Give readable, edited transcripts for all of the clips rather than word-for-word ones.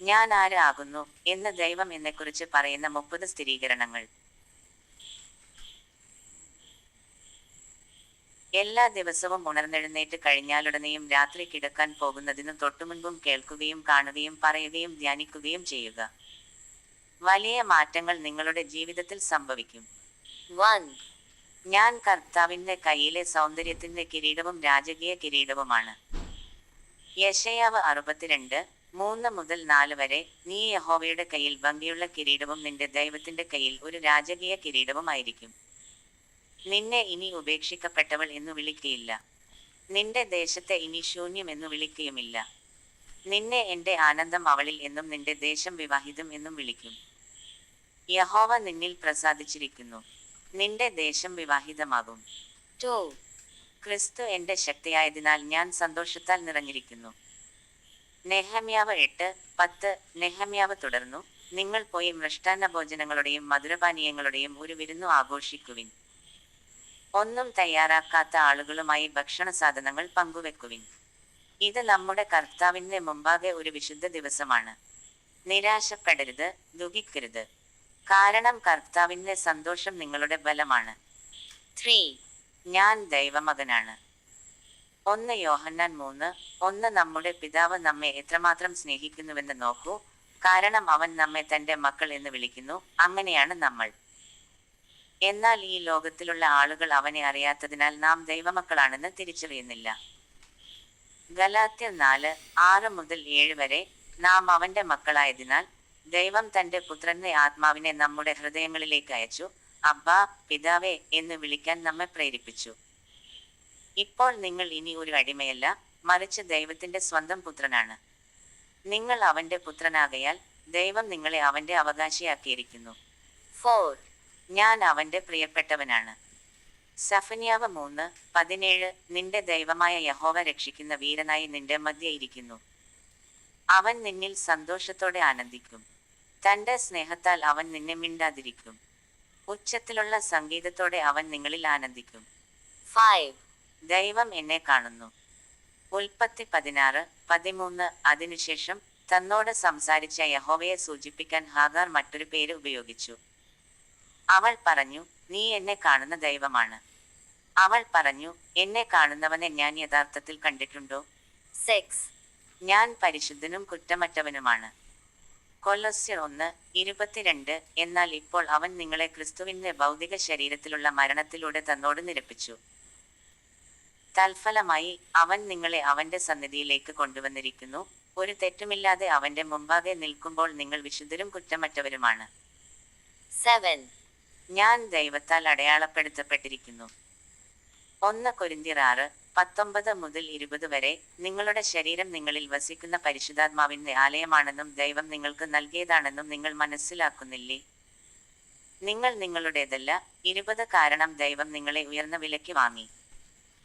ഞാൻ ആര് ആകുന്നു എന്ന് ദൈവം എന്നെക്കുറിച്ച് പറയുന്ന 30 സ്ഥിരീകരണങ്ങൾ. എല്ലാ ദിവസവും ഉണർന്നെഴുന്നേറ്റ് കഴിഞ്ഞാലുടനെയും രാത്രി കിടക്കാൻ പോകുന്നതിനു തൊട്ടുമുൻപും കേൾക്കുകയും കാണുകയും പറയുകയും ധ്യാനിക്കുകയും ചെയ്യുക. വലിയ മാറ്റങ്ങൾ നിങ്ങളുടെ ജീവിതത്തിൽ സംഭവിക്കും. 1. ഞാൻ കർത്താവിന്റെ കയ്യിലെ സൗന്ദര്യത്തിന്റെ കിരീടവും രാജകീയ കിരീടവുമാണ്. യെശയ്യാവ് 62:3-4 വരെ. നീ യഹോവയുടെ കയ്യിൽ ഭംഗിയുള്ള കിരീടവും നിന്റെ ദൈവത്തിന്റെ കയ്യിൽ ഒരു രാജകീയ കിരീടവുമായിരിക്കും. നിന്നെ ഇനി ഉപേക്ഷിക്കപ്പെട്ടവൾ എന്നു വിളിക്കയില്ല. നിന്റെ ദേശത്തെ ഇനി ശൂന്യം എന്നു വിളിക്കുകയുമില്ല. നിന്നെ എന്റെ ആനന്ദം അവളിൽ എന്നും നിന്റെ ദേശം വിവാഹിതം എന്നും വിളിക്കും. യഹോവ നിന്നിൽ പ്രസാദിച്ചിരിക്കുന്നു. നിന്റെ ദേശം വിവാഹിതമാകും. 2. ക്രിസ്തു എന്റെ ശക്തിയായതിനാൽ ഞാൻ സന്തോഷത്താൽ നിറഞ്ഞിരിക്കുന്നു. നെഹമ്യാവ് 8:10. നെഹമ്യാവ് തുടർന്നു, നിങ്ങൾ പോയി മൃഷ്ടാന്ന ഭോജനങ്ങളുടെയും മധുരപാനീയങ്ങളുടെയും ഒരു വിരുന്നു ആഘോഷിക്കുവിൻ. ഒന്നും തയ്യാറാക്കാത്ത ആളുകളുമായി ഭക്ഷണ സാധനങ്ങൾ പങ്കുവെക്കുവിൻ. ഇത് നമ്മുടെ കർത്താവിന്റെ മുമ്പാകെ ഒരു വിശുദ്ധ ദിവസമാണ്. നിരാശപ്പെടരുത്, ദുഃഖിക്കരുത്. കാരണം കർത്താവിന്റെ സന്തോഷം നിങ്ങളുടെ ബലമാണ്. 3. ഞാൻ ദൈവമകനാണ്. 1 യോഹന്നാൻ 3:1. നമ്മുടെ പിതാവ് നമ്മെ എത്രമാത്രം സ്നേഹിക്കുന്നുവെന്ന് നോക്കൂ, കാരണം അവൻ നമ്മെ തന്റെ മക്കൾ എന്ന് വിളിക്കുന്നു. അങ്ങനെയാണ് നമ്മൾ. എന്നാൽ ഈ ലോകത്തിലുള്ള ആളുകൾ അവനെ അറിയാത്തതിനാൽ നാം ദൈവമക്കളാണെന്ന് തിരിച്ചറിയുന്നില്ല. ഗലാത്യർ 4:6-7 വരെ. നാം അവന്റെ മക്കളായതിനാൽ ദൈവം തന്റെ പുത്രന്റെ ആത്മാവിനെ നമ്മുടെ ഹൃദയങ്ങളിലേക്ക് അയച്ചു. അബ്ബാ, പിതാവേ എന്ന് വിളിക്കാൻ നമ്മെ പ്രേരിപ്പിച്ചു. ഇപ്പോൾ നിങ്ങൾ ഇനി ഒരു അടിമയല്ല, മറിച്ച് ദൈവത്തിന്റെ സ്വന്തം പുത്രനാണ്. നിങ്ങൾ അവന്റെ പുത്രനാകയാൽ ദൈവം നിങ്ങളെ അവന്റെ അവകാശിയാക്കിയിരിക്കുന്നു. 4. ഞാൻ അവന്റെ പ്രിയപ്പെട്ടവനാണ്. സഫന്യാവ് 3:17. നിന്റെ ദൈവമായ യഹോവ രക്ഷിക്കുന്ന വീരനായി നിന്റെ മധ്യേ ഇരിക്കുന്നു. അവൻ നിന്നിൽ സന്തോഷത്തോടെ ആനന്ദിക്കും. തന്റെ സ്നേഹത്താൽ അവൻ നിന്നെ മിണ്ടാതിരിക്കും. ഉച്ചത്തിലുള്ള സംഗീതത്തോടെ അവൻ നിങ്ങളിൽ ആനന്ദിക്കും. 5. ദൈവം എന്നെ കാണുന്നു. ഉൽപ്പത്തി 16:13. അതിനുശേഷം തന്നോട് സംസാരിച്ച യഹോവയെ സൂചിപ്പിക്കാൻ ഹാഗാർ മറ്റൊരു പേര് ഉപയോഗിച്ചു. അവൾ പറഞ്ഞു, നീ എന്നെ കാണുന്ന ദൈവമാണ്. അവൾ പറഞ്ഞു, എന്നെ കാണുന്നവനെ ഞാൻ യഥാർത്ഥത്തിൽ കണ്ടിട്ടുണ്ടോ? 6. ഞാൻ പരിശുദ്ധനും കുറ്റമറ്റവനുമാണ്. കൊലോസ്യർ 1:22. എന്നാൽ ഇപ്പോൾ അവൻ നിങ്ങളെ ക്രിസ്തുവിന്റെ ഭൗതിക ശരീരത്തിലുള്ള മരണത്തിലൂടെ തന്നോട് നിരപ്പിച്ചു. തൽഫലമായി അവൻ നിങ്ങളെ അവന്റെ സന്നിധിയിലേക്ക് കൊണ്ടുവന്നിരിക്കുന്നു. ഒരു തെറ്റുമില്ലാതെ അവന്റെ മുമ്പാകെ നിൽക്കുമ്പോൾ നിങ്ങൾ വിശുദ്ധരും കുറ്റമറ്റവരുമാണ്. 7. ഞാൻ ദൈവത്താൽ അടയാളപ്പെടുത്തപ്പെട്ടിരിക്കുന്നു. 1 കൊരിന്ത്യർ 6:19-20 വരെ. നിങ്ങളുടെ ശരീരം നിങ്ങളിൽ വസിക്കുന്ന പരിശുദ്ധാത്മാവിന്റെ ആലയമാണെന്നും ദൈവം നിങ്ങൾക്ക് നൽകിയതാണെന്നും നിങ്ങൾ മനസ്സിലാക്കുന്നില്ലേ? നിങ്ങൾ നിങ്ങളുടേതല്ല. 20. കാരണം ദൈവം നിങ്ങളെ ഉയർന്ന വിലയ്ക്ക് വാങ്ങി.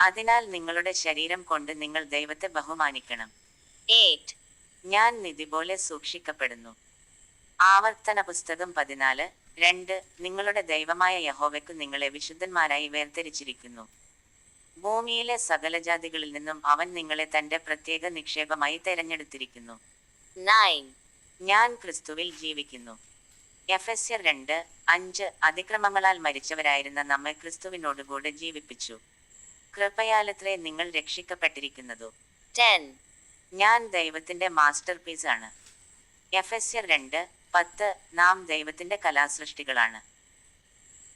അതിനാൽ നിങ്ങളുടെ ശരീരം കൊണ്ട് നിങ്ങൾ ദൈവത്തെ ബഹുമാനിക്കണം. 8. ഞാൻ നിധി പോലെ സൂക്ഷിക്കപ്പെടുന്നു. ആവർത്തന പുസ്തകം 14:2. നിങ്ങളുടെ ദൈവമായ യഹോവയ്ക്കു നിങ്ങളെ വിശുദ്ധന്മാരായി വേർതിരിച്ചിരിക്കുന്നു. ഭൂമിയിലെ സകലജാതികളിൽ നിന്നും അവൻ നിങ്ങളെ തന്റെ പ്രത്യേക നിക്ഷേപമായി തെരഞ്ഞെടുത്തിരിക്കുന്നു. 9. ഞാൻ ക്രിസ്തുവിൽ ജീവിക്കുന്നു. എഫെസ്യർ 2:5. അതിക്രമങ്ങളാൽ മരിച്ചവരായിരുന്ന നമ്മെ ക്രിസ്തുവിനോടുകൂടെ ജീവിപ്പിച്ചു. കൃപയാലത്രേ നിങ്ങൾ രക്ഷിക്കപ്പെട്ടിരിക്കുന്നതു. 10. ഞാൻ ദൈവത്തിന്റെ മാസ്റ്റർ പീസ് ആണ്. എഫെസ്യർ 2:10. നാം ദൈവത്തിന്റെ കലാസൃഷ്ടികളാണ്.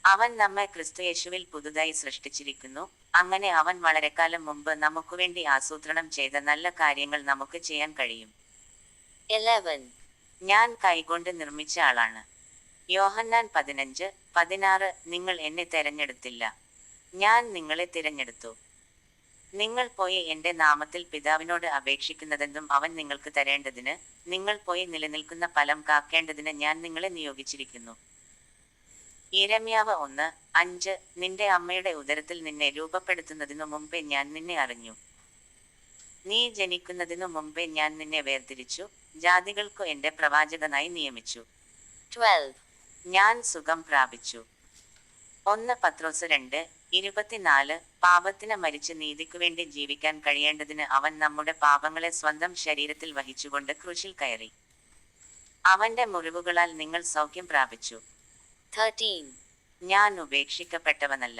അവൻ നമ്മെ ക്രിസ്തുയേശുവിൽ പുതുതായി സൃഷ്ടിച്ചിരിക്കുന്നു. അങ്ങനെ അവൻ വളരെക്കാലം മുമ്പ് നമുക്കുവേണ്ടി ആസൂത്രണം ചെയ്ത നല്ല കാര്യങ്ങൾ നമുക്ക് ചെയ്യാൻ കഴിയും. 11. ഞാൻ കൈകൊണ്ട് നിർമ്മിച്ച ആളാണ്. യോഹന്നാൻ 15:16. നിങ്ങൾ എന്നെ തെരഞ്ഞെടുത്തില്ല, ഞാൻ നിങ്ങളെ തിരഞ്ഞെടുത്തു. നിങ്ങൾ പോയി എന്റെ നാമത്തിൽ പിതാവിനോട് അപേക്ഷിക്കുന്നതെന്തും അവൻ നിങ്ങൾക്ക് തരേണ്ടതിന്, നിങ്ങൾ പോയി നിലനിൽക്കുന്ന ഫലം കാക്കേണ്ടതിന് ഞാൻ നിങ്ങളെ നിയോഗിച്ചിരിക്കുന്നു. യിരെമ്യാവ് 1:5. നിന്റെ അമ്മയുടെ ഉദരത്തിൽ നിന്നെ രൂപപ്പെടുത്തുന്നതിനു മുമ്പേ ഞാൻ നിന്നെ അറിഞ്ഞു. നീ ജനിക്കുന്നതിനു മുമ്പേ ഞാൻ നിന്നെ വേർതിരിച്ചു, ജാതികൾക്കു എന്റെ പ്രവാചകനായി നിയമിച്ചു. 12. ഞാൻ സുഖം പ്രാപിച്ചു. 1 പത്രോസ് 2:24. പാപത്തിന് മരിച്ച് നീതിക്കുവേണ്ടി ജീവിക്കാൻ കഴിയേണ്ടതിന് അവൻ നമ്മുടെ പാപങ്ങളെ സ്വന്തം ശരീരത്തിൽ വഹിച്ചുകൊണ്ട് ക്രൂശിൽ കയറി. അവന്റെ മുറിവുകളാൽ നിങ്ങൾ സൗഖ്യം പ്രാപിച്ചു. 13. ഞാൻ ഉപേക്ഷിക്കപ്പെട്ടവനല്ല,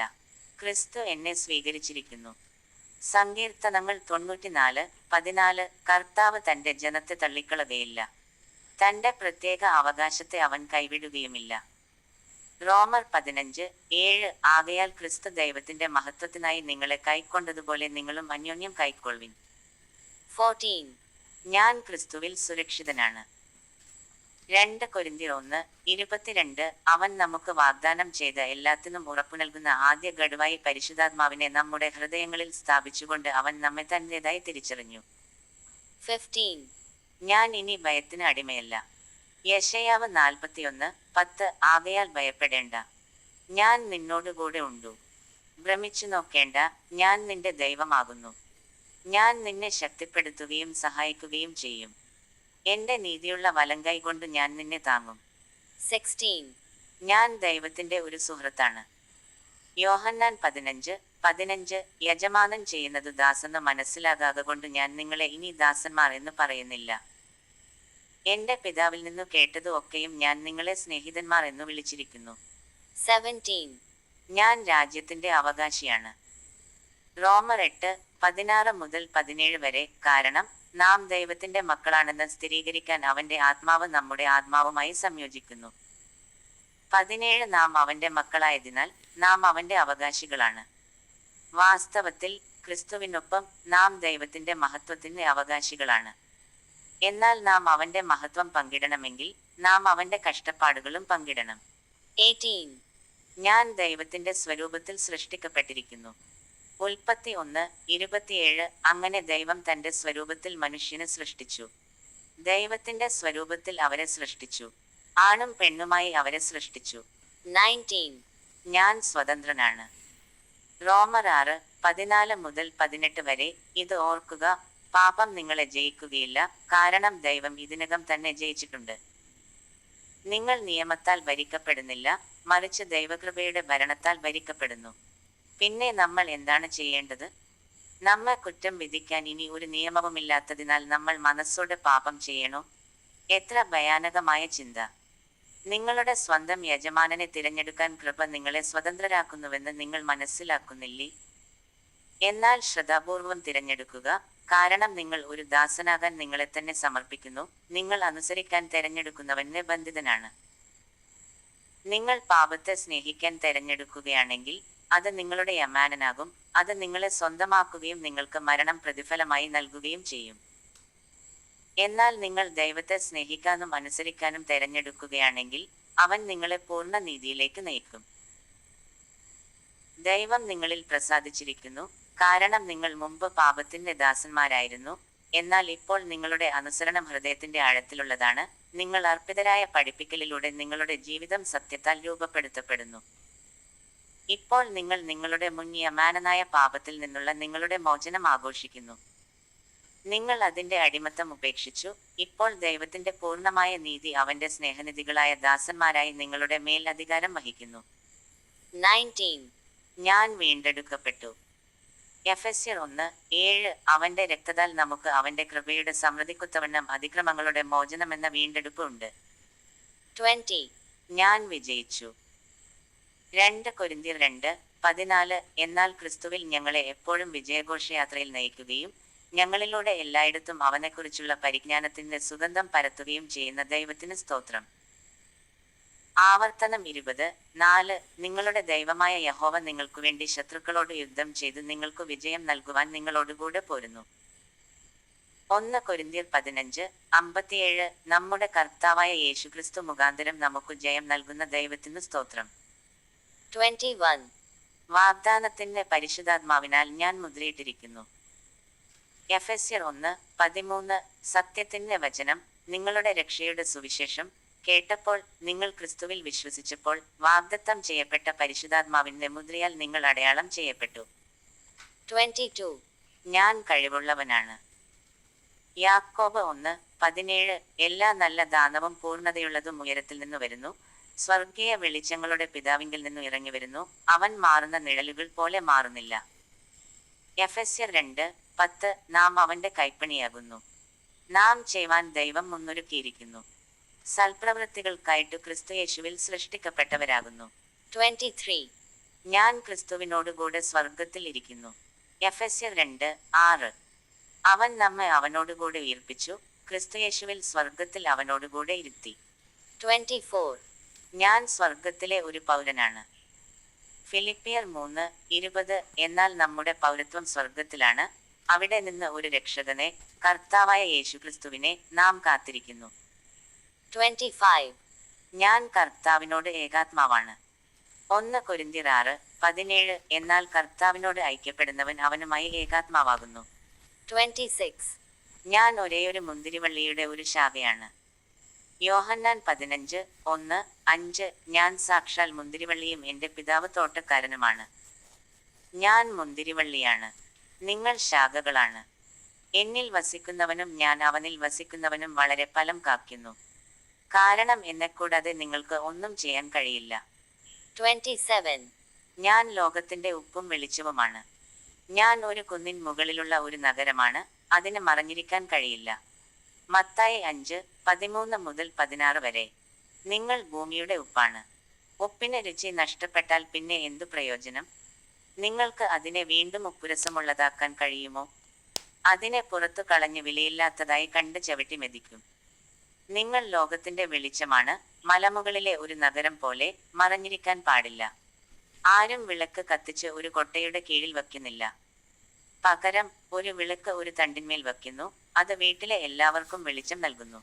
ക്രിസ്തു എന്നെ സ്വീകരിച്ചിരിക്കുന്നു. സങ്കീർത്തനങ്ങൾ 94:14. കർത്താവ് തന്റെ ജനത്തെ തള്ളിക്കളകയില്ല, തന്റെ പ്രത്യേക അവകാശത്തെ അവൻ കൈവിടുകയുമില്ല. റോമർ 15:7. ആകയാൽ ക്രിസ്തു ദൈവത്തിന്റെ മഹത്വത്തിനായി നിങ്ങളെ കൈക്കൊണ്ടതുപോലെ നിങ്ങളും അന്യോന്യം കൈക്കൊള്ളുവിൻ. 14. ഞാൻ ക്രിസ്തുവിൽ സുരക്ഷിതനാണ്. 2 കൊരിന്ത്യർ 1:22. അവൻ നമുക്ക് വാഗ്ദാനം ചെയ്ത എല്ലാത്തിനും ഉറപ്പു നൽകുന്ന ആദ്യ ഗഡുവായി പരിശുദ്ധാത്മാവിനെ നമ്മുടെ ഹൃദയങ്ങളിൽ സ്ഥാപിച്ചുകൊണ്ട് അവൻ നമ്മെ തന്റേതായി തിരിച്ചറിഞ്ഞു. 15. ഞാൻ ഇനി ഭയത്തിന് അടിമയല്ല. യെശയ്യാവ് 41:10. ആകയാൽ ഭയപ്പെടേണ്ട, ഞാൻ നിന്നോടുകൂടെ ഉണ്ടു. ഭ്രമിച്ചു നോക്കേണ്ട, ഞാൻ നിന്റെ ദൈവമാകുന്നു. ഞാൻ നിന്നെ ശക്തിപ്പെടുത്തുകയും സഹായിക്കുകയും ചെയ്യും. എന്റെ നീതിയുള്ള വലങ്കൈ കൊണ്ട് ഞാൻ നിന്നെ താങ്ങും. 16. ഞാൻ ദൈവത്തിന്റെ ഒരു സുഹൃത്താണ്. യോഹന്നാൻ 15:15. യജമാനൻ ചെയ്യുന്നത് ദാസെന്ന് മനസ്സിലാകാകൊണ്ട് ഞാൻ നിങ്ങളെ ഇനി ദാസന്മാർ എന്ന് പറയുന്നില്ല. എന്റെ പിതാവിൽ നിന്നു കേട്ടത് ഒക്കെയും ഞാൻ നിങ്ങളെ സ്നേഹിതന്മാർ എന്നു വിളിച്ചിരിക്കുന്നു. 17. ഞാൻ രാജ്യത്തിന്റെ അവകാശിയാണ്. റോമർ 8:16-17 വരെ. കാരണം നാം ദൈവത്തിന്റെ മക്കളാണെന്ന് സ്ഥിരീകരിക്കാൻ അവന്റെ ആത്മാവ് നമ്മുടെ ആത്മാവുമായി സംയോജിക്കുന്നു. 17. നാം അവന്റെ മക്കളായതിനാൽ നാം അവന്റെ അവകാശികളാണ്. വാസ്തവത്തിൽ ക്രിസ്തുവിനൊപ്പം നാം ദൈവത്തിന്റെ മഹത്വത്തിന്റെ അവകാശികളാണ്. എന്നാൽ നാം അവന്റെ മഹത്വം പങ്കിടണമെങ്കിൽ നാം അവന്റെ കഷ്ടപ്പാടുകളും പങ്കിടണം. 18. ഞാൻ ദൈവത്തിന്റെ സ്വരൂപത്തിൽ സൃഷ്ടിക്കപ്പെട്ടിരിക്കുന്നു. ഉൽപ്പത്തി 1:27. അങ്ങനെ ദൈവം തന്റെ സ്വരൂപത്തിൽ മനുഷ്യനെ സൃഷ്ടിച്ചു. ദൈവത്തിന്റെ സ്വരൂപത്തിൽ അവരെ സൃഷ്ടിച്ചു, ആണും പെണ്ണുമായി അവരെ സൃഷ്ടിച്ചു. 19. ഞാൻ സ്വതന്ത്രനാണ്. റോമർ 6:14-18 വരെ. ഇത് ഓർക്കുക, പാപം നിങ്ങളെ ജയിക്കുകയില്ല, കാരണം ദൈവം ഇതിനകം തന്നെ ജയിച്ചിട്ടുണ്ട്. നിങ്ങൾ നിയമത്താൽ ഭരിക്കപ്പെടുന്നില്ല, മറിച്ച് ദൈവകൃപയുടെ ഭരണത്താൽ ഭരിക്കപ്പെടുന്നു. പിന്നെ നമ്മൾ എന്താണ് ചെയ്യേണ്ടത്? നമ്മെ കുറ്റം വിധിക്കാൻ ഇനി ഒരു നിയമവുമില്ലാത്തതിനാൽ നമ്മൾ മനസ്സോടെ പാപം ചെയ്യണോ? എത്ര ഭയാനകമായ ചിന്ത! നിങ്ങളുടെ സ്വന്തം യജമാനനെ തിരഞ്ഞെടുക്കാൻ കൃപ നിങ്ങളെ സ്വതന്ത്രരാക്കുന്നുവെന്ന് നിങ്ങൾ മനസ്സിലാക്കുന്നില്ലേ? എന്നാൽ ശ്രദ്ധാപൂർവം തിരഞ്ഞെടുക്കുക, കാരണം നിങ്ങൾ ഒരു ദാസനാകാൻ നിങ്ങളെ തന്നെ സമർപ്പിക്കുന്നു. നിങ്ങൾ അനുസരിക്കാൻ തിരഞ്ഞെടുക്കുന്നവൻ നിബന്ധിതനാണ്. നിങ്ങൾ പാപത്തെ സ്നേഹിക്കാൻ തിരഞ്ഞെടുക്കുകയാണെങ്കിൽ അത് നിങ്ങളുടെ യജമാനനാകും. അത് നിങ്ങളെ സ്വന്തമാക്കുകയും നിങ്ങൾക്ക് മരണം പ്രതിഫലമായി നൽകുകയും ചെയ്യും. എന്നാൽ നിങ്ങൾ ദൈവത്തെ സ്നേഹിക്കാനും അനുസരിക്കാനും തിരഞ്ഞെടുക്കുകയാണെങ്കിൽ അവൻ നിങ്ങളെ പൂർണ്ണ നീതിയിലേക്ക് നയിക്കും. ദൈവം നിങ്ങളിൽ പ്രസാദിച്ചിരിക്കുന്നു, കാരണം നിങ്ങൾ മുമ്പ് പാപത്തിന്റെ ദാസന്മാരായിരുന്നു. എന്നാൽ ഇപ്പോൾ നിങ്ങളുടെ അനുസരണം ഹൃദയത്തിന്റെ ആഴത്തിലുള്ളതാണ്. നിങ്ങൾ അർപ്പിതരായ പഠിപ്പിക്കലിലൂടെ നിങ്ങളുടെ ജീവിതം സത്യത്താൽ രൂപപ്പെടുത്തപ്പെടുന്നു. ഇപ്പോൾ നിങ്ങൾ നിങ്ങളുടെ മുൻ യജമാനനായ പാപത്തിൽ നിന്നുള്ള നിങ്ങളുടെ മോചനം ആഘോഷിക്കുന്നു. നിങ്ങൾ അതിന്റെ അടിമത്തം ഉപേക്ഷിച്ചു. ഇപ്പോൾ ദൈവത്തിന്റെ പൂർണ്ണമായ നീതി അവന്റെ സ്നേഹനിധികളായ ദാസന്മാരായി നിങ്ങളുടെ മേൽ അധികാരം വഹിക്കുന്നു. 19. ഞാൻ വീണ്ടെടുക്കപ്പെട്ടു. എഫെസ്യർ 1:7. അവന്റെ രക്തത്താൽ നമുക്ക് അവന്റെ കൃപയുടെ സമൃദ്ധിക്കൊത്തവണ്ണം അതിക്രമങ്ങളുടെ മോചനമെന്ന വീണ്ടെടുപ്പ് ഉണ്ട്. 20. ഞാൻ വിജയിച്ചു. 2 കൊരിന്ത്യർ 2:14. എന്നാൽ ക്രിസ്തുവിൽ ഞങ്ങളെ എപ്പോഴും വിജയഘോഷയാത്രയിൽ നയിക്കുകയും ഞങ്ങളിലൂടെ എല്ലായിടത്തും അവനെക്കുറിച്ചുള്ള പരിജ്ഞാനത്തിന്റെ സുഗന്ധം പരത്തുകയും ചെയ്യുന്ന ദൈവത്തിന് സ്തോത്രം. ആവർത്തനം 20:4. നിങ്ങളുടെ ദൈവമായ യഹോവ നിങ്ങൾക്കുവേണ്ടി ശത്രുക്കളോട് യുദ്ധം ചെയ്ത് നിങ്ങൾക്ക് വിജയം നൽകുവാൻ നിങ്ങളോടുകൂടെ പോരുന്നു. 1 കൊരിന്ത്യർ 15:57. നമ്മുടെ കർത്താവായ യേശുക്രിസ്തു മുഖാന്തരം നമുക്ക് ജയം നൽകുന്ന ദൈവത്തിന് സ്തോത്രം. 21. വാഗ്ദാനത്തിന്റെ പരിശുദ്ധാത്മാവിനാൽ ഞാൻ മുദ്രയിട്ടിരിക്കുന്നു. എഫെസ്യർ 1:13. സത്യത്തിന്റെ വചനം, നിങ്ങളുടെ രക്ഷയുടെ സുവിശേഷം കേട്ടപ്പോൾ നിങ്ങൾ ക്രിസ്തുവിൽ വിശ്വസിച്ചപ്പോൾ വാഗ്ദത്തം ചെയ്യപ്പെട്ട പരിശുദ്ധാത്മാവിന്റെ മുദ്രയാൽ നിങ്ങൾ അടയാളം ചെയ്യപ്പെട്ടു. 22. ഞാൻ കഴിവുള്ളവനാണ്. യാക്കോബ് 1:17. എല്ലാ നല്ല ദാനവും പൂർണ്ണതയുള്ളതും ഉയരത്തിൽ നിന്നു വരുന്നു, സ്വർഗീയ വെളിച്ചങ്ങളുടെ പിതാവിങ്കിൽ നിന്നു ഇറങ്ങി വരുന്നു. അവൻ മാറുന്ന നിഴലുകൾ പോലെ മാറുന്നില്ല. എഫെസ്യർ 2:10. നാം അവന്റെ കൈപ്പണിയാകുന്നു, നാം ചെയ്യുവാൻ ദൈവം മുന്നൊരുക്കിയിരിക്കുന്നു. സൽപ്രവൃത്തികൾക്കായിട്ടു ക്രിസ്തുയേശുവിൽ സൃഷ്ടിക്കപ്പെട്ടവരാകുന്നു. 23. ഞാൻ ക്രിസ്തുവിനോടുകൂടെ സ്വർഗത്തിൽ ഇരിക്കുന്നു. എഫെസ്യർ 2:6. അവൻ നമ്മെ അവനോടുകൂടെ ഉയിർപ്പിച്ചു, ക്രിസ്തുയേശുവിൽ സ്വർഗത്തിൽ അവനോടുകൂടെ ഇരുത്തി. 24. ഞാൻ സ്വർഗത്തിലെ ഒരു പൗരനാണ്. ഫിലിപ്പിയർ 3:20. എന്നാൽ നമ്മുടെ പൗരത്വം സ്വർഗത്തിലാണ്, അവിടെ നിന്ന് ഒരു രക്ഷകനെ, കർത്താവായ യേശുക്രിസ്തുവിനെ നാം കാത്തിരിക്കുന്നു. 25. ഞാൻ കർത്താവിനോട് ഏകാത്മാവാണ്. 1 കൊരിന്ത്യർ 6:17. എന്നാൽ കർത്താവിനോട് ഐക്യപ്പെടുന്നവൻ അവനുമായി ഏകാത്മാവാകുന്നു. 26. ഞാൻ ഒരേയൊരു മുന്തിരിവള്ളിയുടെ ഒരു ശാഖയാണ്. യോഹന്നാൻ 15:1-5. ഞാൻ സാക്ഷാൽ മുന്തിരിവള്ളിയും എൻ്റെ പിതാവ് തോട്ടക്കാരനുമാണ്. ഞാൻ മുന്തിരിവള്ളിയാണ്, നിങ്ങൾ ശാഖകളാണ്. എന്നിൽ വസിക്കുന്നവനും ഞാൻ അവനിൽ വസിക്കുന്നവനും വളരെ ഫലം കായ്ക്കുന്നു. കാരണം എന്നെക്കൂടാതെ നിങ്ങൾക്ക് ഒന്നും ചെയ്യാൻ കഴിയില്ല. 27. ഞാൻ ലോകത്തിന്റെ ഉപ്പും വെളിച്ചവുമാണ്. ഞാൻ ഒരു കുന്നിൻ മുകളിലുള്ള ഒരു നഗരമാണ്, അതിന് മറഞ്ഞിരിക്കാൻ കഴിയില്ല. മത്തായി 5:13-16 വരെ. നിങ്ങൾ ഭൂമിയുടെ ഉപ്പാണ്. ഉപ്പിന് രുചി നഷ്ടപ്പെട്ടാൽ പിന്നെ എന്തു പ്രയോജനം? നിങ്ങൾക്ക് അതിനെ വീണ്ടും ഉപ്പുരസമുള്ളതാക്കാൻ കഴിയുമോ? അതിനെ പുറത്തു കളഞ്ഞ് വിലയില്ലാത്തതായി കണ്ട് ചവിട്ടി മെതിക്കും. നിങ്ങൾ ലോകത്തിന്റെ വെളിച്ചമാണ്. മലമുകളിലെ ഒരു നഗരം പോലെ മറഞ്ഞിരിക്കാൻ പാടില്ല. ആരും വിളക്ക് കത്തിച്ച് ഒരു കൊട്ടയുടെ കീഴിൽ വയ്ക്കുന്നില്ല. പകരം ഒരു വിളക്ക് ഒരു തണ്ടിന്മേൽ വയ്ക്കുന്നു, അത് വീട്ടിലെ എല്ലാവർക്കും വെളിച്ചം നൽകുന്നു.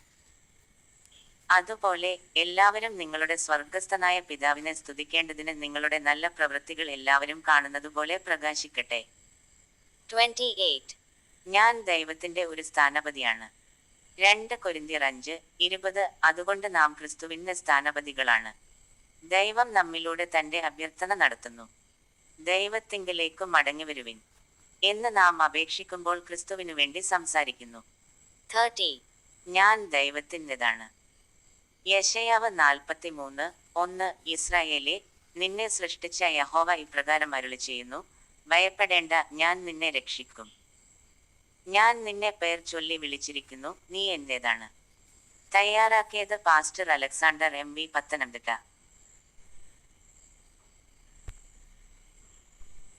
അതുപോലെ എല്ലാവരും നിങ്ങളുടെ സ്വർഗസ്ഥനായ പിതാവിനെ സ്തുതിക്കേണ്ടതിന് നിങ്ങളുടെ നല്ല പ്രവൃത്തികൾ എല്ലാവരും കാണുന്നതുപോലെ പ്രകാശിക്കട്ടെ. 28. ഞാൻ ദൈവത്തിന്റെ ഒരു സ്ഥാനപതിയാണ്. 2 കൊരിന്ത്യർ 5:20. അതുകൊണ്ട് നാം ക്രിസ്തുവിന്റെ സ്ഥാനപതികളാണ്. ദൈവം നമ്മിലൂടെ തന്റെ അഭ്യർത്ഥന നടത്തുന്നു. ദൈവത്തിങ്കലേക്കു മടങ്ങിവരുവിൻ എന്ന് നാം അപേക്ഷിക്കുമ്പോൾ ക്രിസ്തുവിനു വേണ്ടി സംസാരിക്കുന്നു. 30. ഞാൻ ദൈവത്തിൻ്റെതാണ്. യെശയ്യാവ് 43:1. ഇസ്രായേലേ, നിന്നെ സൃഷ്ടിച്ച യഹോവ ഇപ്രകാരം അരുളിച്ചെയ്യുന്നു, ഭയപ്പെടേണ്ട, ഞാൻ നിന്നെ രക്ഷിക്കും. ഞാൻ നിന്നെ പേർ ചൊല്ലി വിളിച്ചിരിക്കുന്നു, നീ എന്റേതാണ്. തയ്യാറാക്കിയത് പാസ്റ്റർ അലക്സാണ്ടർ MV, പത്തനംതിട്ട.